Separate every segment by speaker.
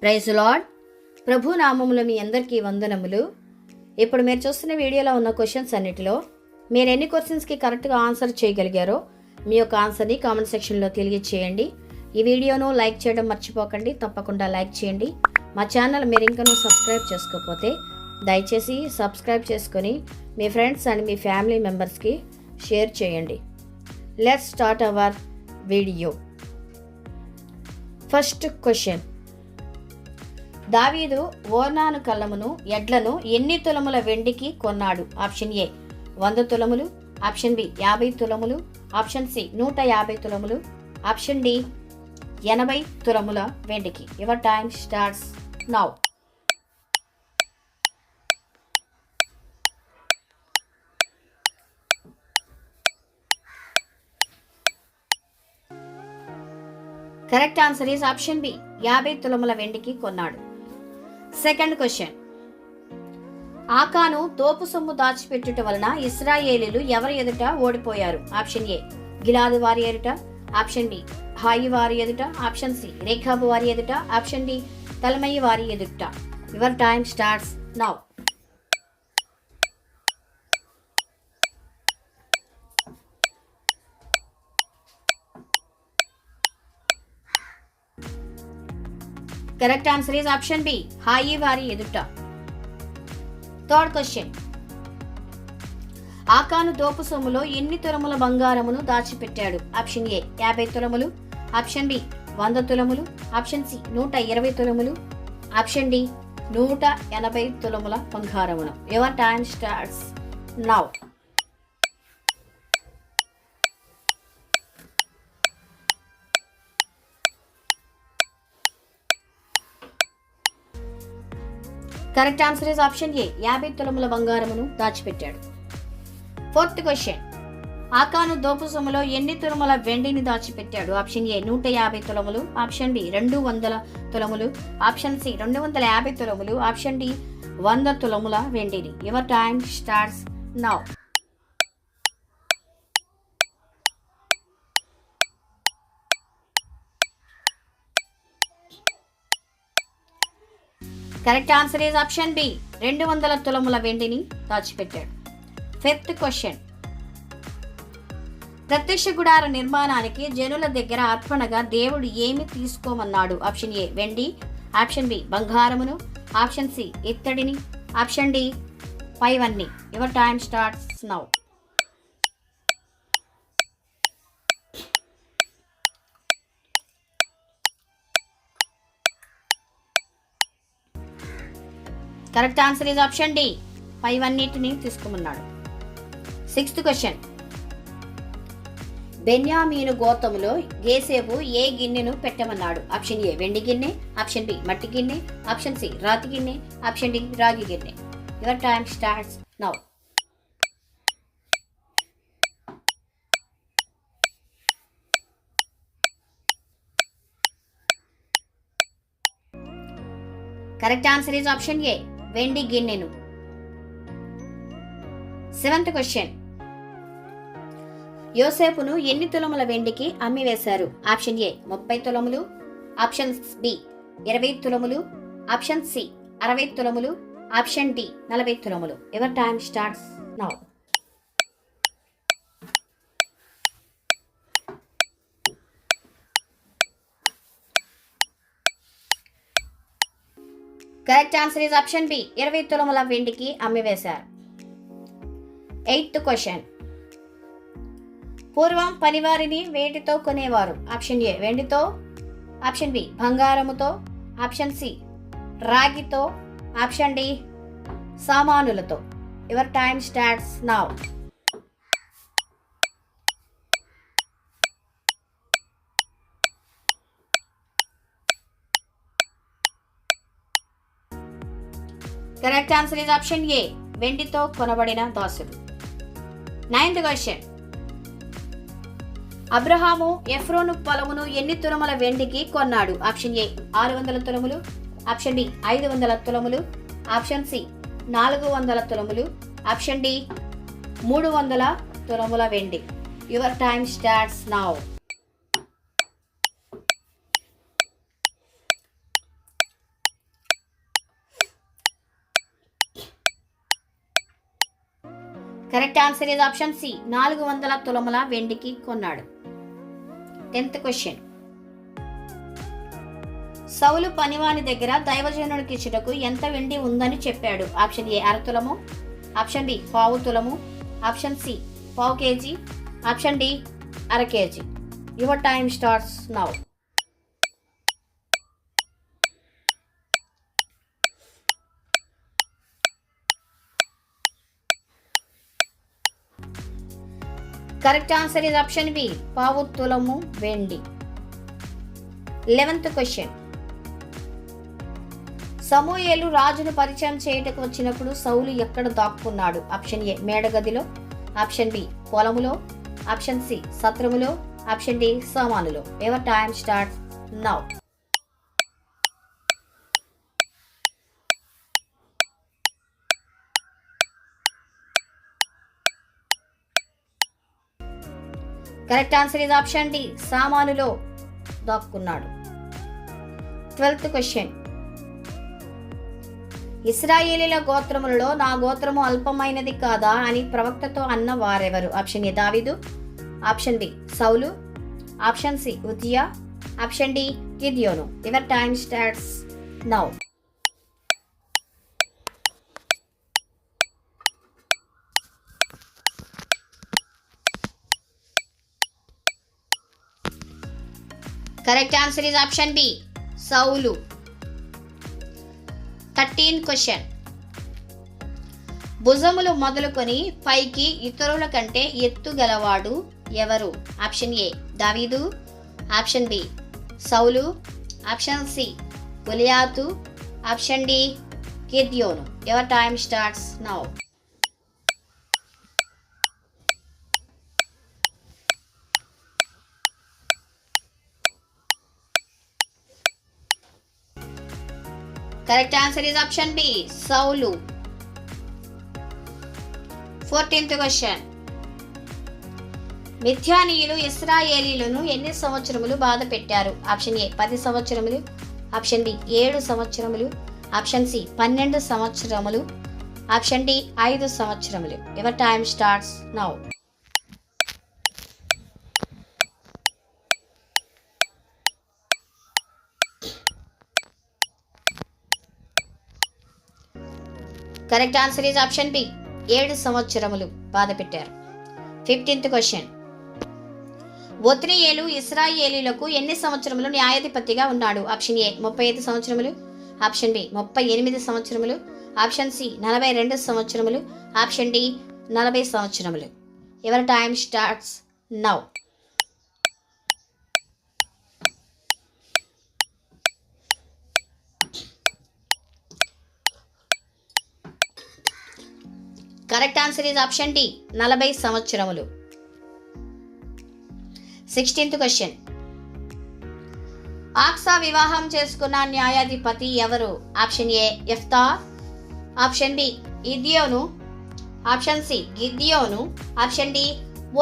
Speaker 1: Praise lord. ప్రభు నామములో మీ అందరికీ వందనములు. ఇప్పుడు మీరు చూస్తున్న వీడియోలో ఉన్న క్వశ్చన్స్ అన్నిటిలో మీరు ఎన్ని క్వశ్చన్స్కి కరెక్ట్గా ఆన్సర్ చేయగలిగారో మీ యొక్క ఆన్సర్ని కామెంట్ సెక్షన్లో తెలియజేయండి. ఈ వీడియోను లైక్ చేయడం మర్చిపోకండి. తప్పకుండా లైక్ చేయండి. మా ఛానల్ మీరు ఇంకనూ సబ్స్క్రైబ్ చేసుకోకపోతే దయచేసి సబ్స్క్రైబ్ చేసుకొని మీ ఫ్రెండ్స్ అండ్ మీ ఫ్యామిలీ మెంబర్స్కి షేర్ చేయండి. Let's start our video. First question. దావీదు ఓర్నాను కళ్ళమును ఎడ్లను ఎన్ని తులముల వెండికి కొన్నాడు? ఆప్షన్ ఏ 100 తులములు, ఆప్షన్ బి 50 తులములు, ఆప్షన్ సి 150 తులములు, ఆప్షన్ డి 80 తులముల వెండికి. Your time starts now. Correct answer is option B 50 తులముల వెండికి కొన్నాడు. Second question. ఆకాను తోపు సొమ్ము దాచిపెట్టుట వలన ఇశ్రాయేలీలు ఎవరి ఎదుట ఓడిపోయారు? ఆప్షన్ ఏ గిలాదు వారి ఎదుట, ఆప్షన్ బి హాయి వారి ఎదుట, ఆప్షన్ సి రేఖాబు వారి ఎదుట, ఆప్షన్ డి తలమయి వారి ఎదుట. Your time starts now. Correct answer is option B హాయి వారి ఎదుట. Third question. ఆకాను దోపు సొమ్ములో ఎన్ని తులముల బంగారమును దాచిపెట్టాడు? ఆప్షన్ ఏ 50 తులములు, ఆప్షన్ బి 100 తులములు, ఆప్షన్ సి 120 తులములు, ఆప్షన్ డి 180 తులముల బంగారమును. Your time starts now. Correct answer is option A 50 తులముల బంగారమును దాచిపెట్టాడు. Fourth question. ఆకాను దోపు సొమ్ములో ఎన్ని తులముల వెండిని దాచిపెట్టాడు? ఆప్షన్ ఏ 150 తులములు, ఆప్షన్ బి 200 తులములు, ఆప్షన్ సి 250 తులములు, ఆప్షన్ డి 100 తులముల వెండిని. Your time starts now. Correct answer is option B 200 తులముల వెండిని దాచిపెట్టాడు. Fifth question. ప్రత్యక్ష గుడార నిర్మాణానికి జనుల దగ్గర అర్పణగా దేవుడు ఏమి తీసుకోమన్నాడు? ఆప్షన్ ఏ వెండి, ఆప్షన్ బి బంగారమును, ఆప్షన్ సి ఇత్తడిని, ఆప్షన్ డి పైవన్నీ. Your time starts now. Correct answer is option D పైవన్నిటిని తీసుకోమన్నాడు. Sixth question. బెన్యామీను గోత్రములో యోసేపు ఏ గిన్నెను పెట్టమన్నాడు? ఆప్షన్ ఏ వెండి గిన్నె, ఆప్షన్ బి మట్టి గిన్నె, ఆప్షన్ సి రాతి గిన్నె, ఆప్షన్ డి రాగి గిన్నె. Your time starts now. Correct answer is option A వెండి గిన్నెను. Seventh question. యోసేపును ఎన్ని తులముల వెండికి అమ్మివేశారు? ఆప్షన్ ఏ 30 తులములు, ఆప్షన్ బి 20 తులములు, ఆప్షన్ సి 60 తులములు, ఆప్షన్ డి 40 తులములు. Your time starts now. Correct answer is option B 20 తులముల వెండికి అమ్మివేశారు. Eighth question. పూర్వం పనివారిని వేటితో కొనేవారు? ఆప్షన్ ఏ వెండితో, ఆప్షన్ బి బంగారముతో, ఆప్షన్ సి రాగితో, ఆప్షన్ డి సామానులతో. Your time starts now. Correct answer is option A వెండితో కొనబడిన దాసుడు. Ninth question. అబ్రహాము ఎఫ్రోను పొలమును ఎన్ని తులముల వెండికి కొన్నాడు? ఆప్షన్ ఏ 600 తులములు, ఆప్షన్ బి 500 తులములు, ఆప్షన్ సి 400 తులములు, ఆప్షన్ డి 300 తులముల వెండి. Your time starts now. Correct answer is option C, 400 తులముల వెండికి కొన్నాడు. 10th question. సౌలు పనివాని దగ్గర దైవజనుడికి ఇచ్చుటకు ఎంత వెండి ఉందని చెప్పాడు? ఆప్షన్ ఏ 1/2 తులము, ఆప్షన్ బి 1/4 తులము, option C 1/4 kg, option D 1/2 kg. Your time starts now. Correct answer is option B 1/4 తులము వెండి. 11th question. సమూయేలు రాజును పరిచయం చేయటకు వచ్చినప్పుడు సౌలు ఎక్కడ దాక్కున్నాడు? ఆప్షన్ ఏ మేడగదిలో, ఆప్షన్ బి పొలములో, ఆప్షన్ సి సత్రములో, ఆప్షన్ డి సామానులో. Your time starts now. Correct answer is option D సామానులో దాక్కున్నాడు. 12th question. ఇశ్రాయేలీల గోత్రములలో నా గోత్రము అల్పమైనది కాదా అని ప్రవక్తతో అన్న వారెవరు? ఆప్షన్ ఏ దావీదు, ఆప్షన్ బి సౌలు, ఆప్షన్ సి ఉజ్జియా, ఆప్షన్ డి గిద్యోను. Your time starts now. Correct answer is option B సౌలు. 13th question. భుజములు మొదలుకొని పైకి ఇతరుల కంటే ఎత్తుగలవాడు ఎవరు? ఆప్షన్ ఏ దావీదు, ఆప్షన్ బి సౌలు, ఆప్షన్ సి గొలియాతు, ఆప్షన్ డి గిద్యోను. Your time starts now. Correct answer is option B సౌలు. 14th question. మిథ్యానీయులు ఇశ్రాయేలీలను ఎన్ని సంవత్సరములు బాధ పెట్టారు? ఆప్షన్ ఏ 10 సంవత్సరములు, ఆప్షన్ బి 7 సంవత్సరములు, ఆప్షన్ సి 12 సంవత్సరములు, ఆప్షన్ డి 5 సంవత్సరములు. Your time starts now. Correct answer is option B 7 సంవత్సరములు బాధ పెట్టారు. 15th question. ఒత్నియేలు ఇశ్రాయేలీలకు ఎన్ని సంవత్సరములు న్యాయాధిపతిగా ఉన్నాడు? ఆప్షన్ ఏ 35 సంవత్సరములు, ఆప్షన్ బి 38 సంవత్సరములు, ఆప్షన్ సి 42 సంవత్సరములు, ఆప్షన్ డి 40 సంవత్సరములు. Your time starts now. Correct answer is option D 40 సంవత్సరములు. 16th question. ఆక్సా వివాహం చేసుకున్న న్యాయాధిపతి ఎవరు? ఆప్షన్ ఏ యెఫ్తా, ఆప్షన్ బి గిద్యోను, ఆప్షన్ సి గిద్యోను, ఆప్షన్ డి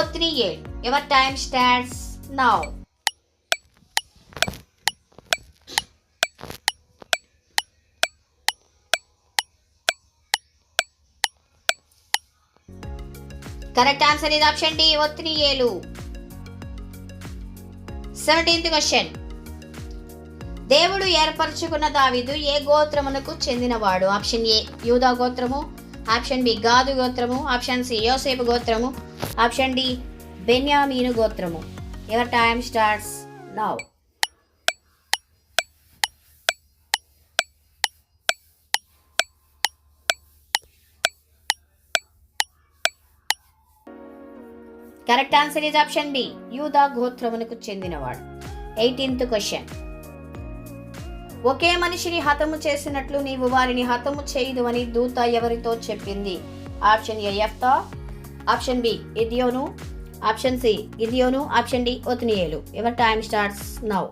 Speaker 1: ఒత్నియేల్. Your time starts now. Correct answer is option D ఒత్నియేలు. 17th question. దేవుడు ఏర్పరచుకున్న దావీదు ఏ గోత్రమునకు చెందినవాడు? ఆప్షన్ ఏ యూదా గోత్రము, ఆప్షన్ బి గాదు గోత్రము, ఆప్షన్ సి యోసేపు గోత్రము, ఆప్షన్ డి బెన్యామీను గోత్రము. Your time starts now. Correct answer is option B యూదా గోత్రమునకు చెందినవాడు. 18th question. ఒకే మనిషిని హతము చేసినట్లు నీవు వారిని హతము చేయదు అని దూత ఎవరితో చెప్పింది? ఆప్షన్ ఏ యెఫ్తా, ఆప్షన్ బి గిద్యోను, ఆప్షన్ సి గిద్యోను, ఆప్షన్ డి ఒత్నియేలు. Your time starts now.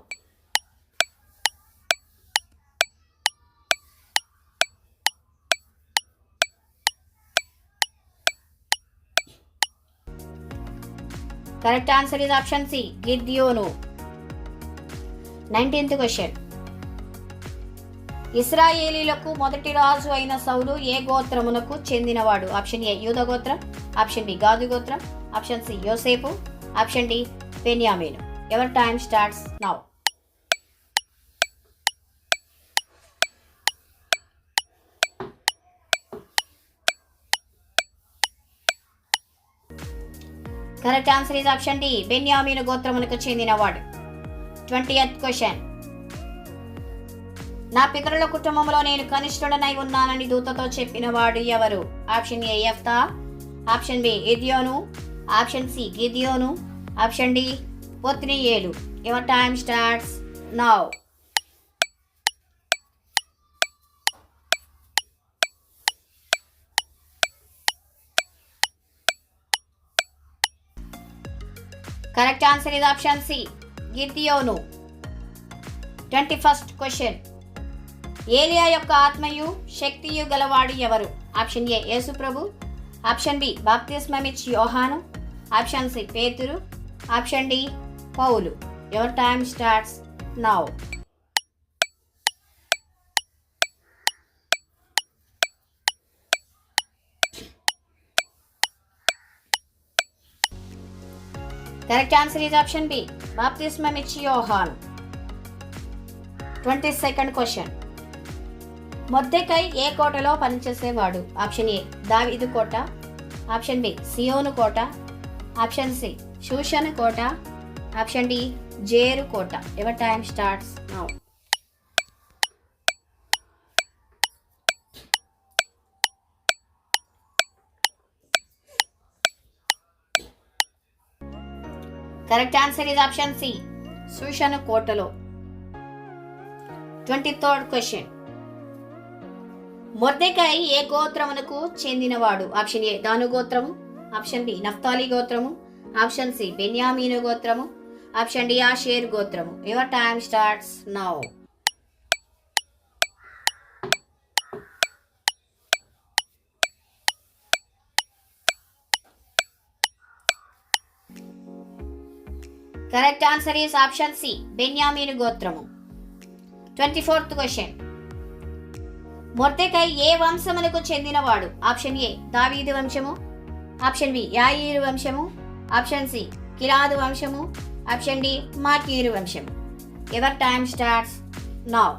Speaker 1: Correct answer is option C గిద్యోను. 19th question. ఇశ్రాయేలీలకు మొదటి రాజు అయిన సౌలు ఏ గోత్రమునకు చెందినవాడు? ఆప్షన్ ఏ యూదా గోత్రం, ఆప్షన్ బి గాదు గోత్రం, ఆప్షన్ సి యోసేపు, ఆప్షన్ డి బెన్యామీను. Your time starts now. Correct answer is option D బెన్యామీను గోత్రమునకు చెందినవాడు. 20th question. నా పితరుల కుటుంబంలో నేను కనిష్ఠుడనై ఉన్నానని దూతతో చెప్పినవాడు ఎవరు? ఆప్షన్ ఏ యెఫ్తా, ఆప్షన్ బి గిద్యోను, ఆప్షన్ సి గిద్యోను, ఆప్షన్ డి ఒత్నీయేలు. Your time starts now. Correct answer is option C గిద్యోను. 21st question. ఏలియా యొక్క ఆత్మయు శక్తియు గలవాడు ఎవరు? ఆప్షన్ ఏ యేసు ప్రభు, ఆప్షన్ బి బాప్తిస్మమిచ్చు యోహాను, ఆప్షన్ సి పేతురు, ఆప్షన్ డి పౌలు. Your time starts now. Correct answer is option B బాప్తిస్మమిచ్చు యోహాను. 22nd question. మొర్దెకై ఏ కోటలో పనిచేసేవాడు? ఆప్షన్ ఏ దావీదు కోట, ఆప్షన్ బి సియోను కోట, ఆప్షన్ సి షూషను కోట, ఆప్షన్ డి జేరు కోట. Your time starts now. Correct answer is option C షూషను కోటలో. 23rd question. మొర్దెకై ఏ గోత్రమునకు చెందినవాడు? ఆప్షన్ ఏ దాను గోత్రము, ఆప్షన్ బి నఫ్తాలి గోత్రము, ఆప్షన్ సి బెన్యామీను గోత్రము, ఆప్షన్ డి ఆషేర్ గోత్రము. Your time starts now. Correct answer is option C బెన్యామీను గోత్రము. 24th question. మొర్దెకై ఏ వంశమునకు చెందినవాడు? ఆప్షన్ ఏ దావీదు వంశము, ఆప్షన్ బి యాయీరు వంశము, ఆప్షన్ సి కిరాదు వంశము, ఆప్షన్ డి మాకీరు వంశము. Your time starts now.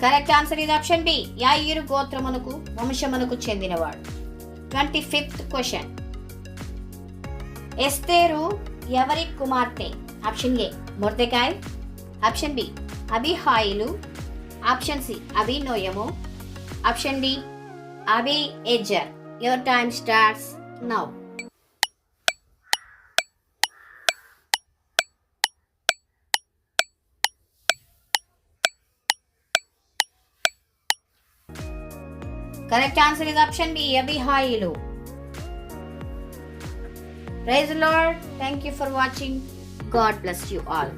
Speaker 1: Correct answer ఇది ఆప్షన్ బి యాయీరు గోత్రమునకు వంశమునకు చెందినవాడు. 25th question. ఎస్తేరు ఎవరి కుమార్తె? Option A Mordecai, option B అబీహాయిలు, ఆప్షన్ సి అబీనోయము, ఆప్షన్ డి అబీ ఎజర్. Your time starts now. Correct answer is option B, Abihailu. Praise the Lord. Thank you for watching. God bless you all.